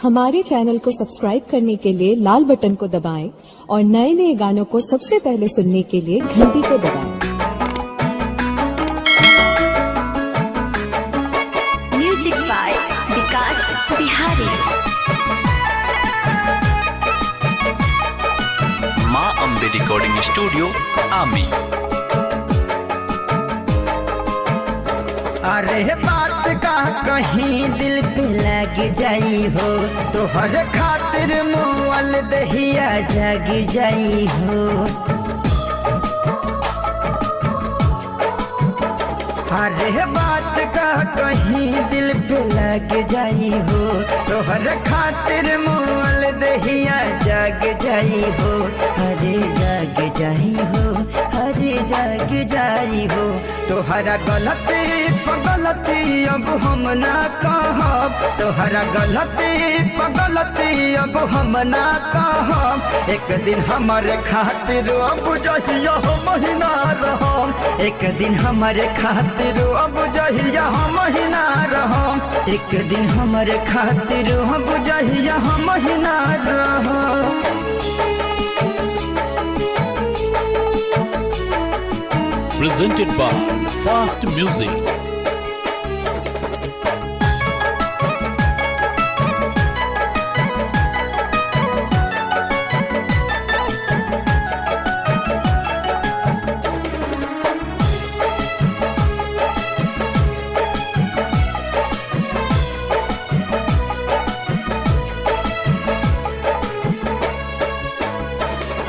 हमारे चैनल को सब्सक्राइब करने के लिए लाल बटन को दबाएं और नए नए गानों को सबसे पहले सुनने के लिए घंटी को दबाएं। म्यूजिक बाय विकास बिहारी। माँ अम्बे रिकॉर्डिंग स्टूडियो आमी। अरे बात का कहीं दिल पे लग जाई हो, तो हर खातिर मुअल दहिया जग जाई हो। अरे बात का कहीं दिल पे लग जाई हो, तो हर खातिर मुअल दहिया जग जाई हो। अरे जग जाई हो, अरे जग जाई हो। तोहरा गलती पगलती अब हम ना कहब, तोहरा गलती पगलती अब हम ना कहब। एक दिन हमारे खातिर अब जहिया महीना रहम, एक दिन हमारे खातिर अब जहिया महीना रहम, एक दिन हमारे खातिर अब जहिया महीना रहम। Presented by Fast Music.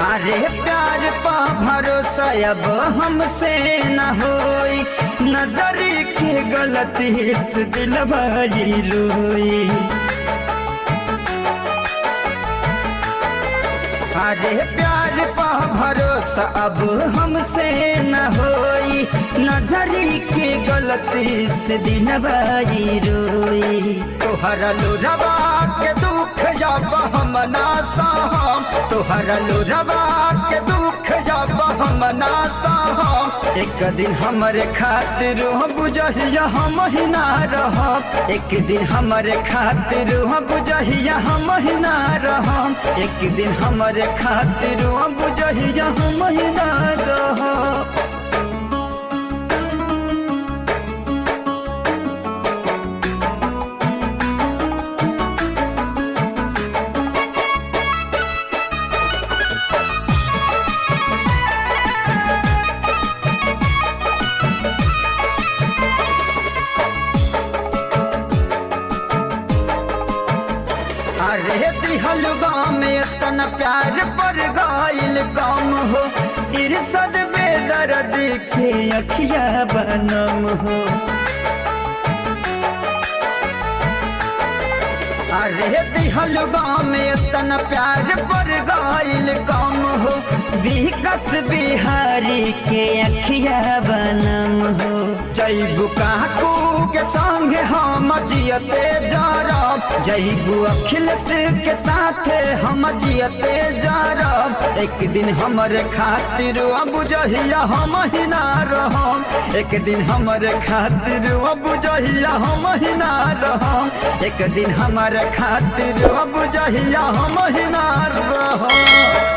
अरे प्यार पा भरोसा अब हमसे न होई, नजरी के गलती से दिल भाई रोई। अरे प्यार पा भरोसा अब हमसे न होई, नजरी के गलती से दिल भाई रोई। तोहरा लोरवा के दुख जब हम ना सहम, तोहरा लोरवा के दुख जब हम ना सहम। एक दिन हमारे खातिर बुझहिया हम ही ना रहम, एक दिन हमारे खातिर बुझहिया हम ही ना रहम, एक दिन हमारे खातिर बुझहिया हम ही ना रहम। अरे दिहल गाँव में तन प्यार पर गाइल काम हो, इरसद बेदर्द के अखिया बनम हो। अरे दिहल गाँव में तन प्यार पर गाइल काम हो, विकास बिहारी के अखिया बनम हो। जैबू काकू के संग हम जियते जारब, जैबू अखिलेश के साथ हम जियते जारब। एक दिन हमारे खातिर अब जहिया हम ही ना रहम, एक दिन हमारे खातिर अब जहिया हम ही ना रहम, एक दिन हमारे खातिर अब जहिया हम ही ना रहम।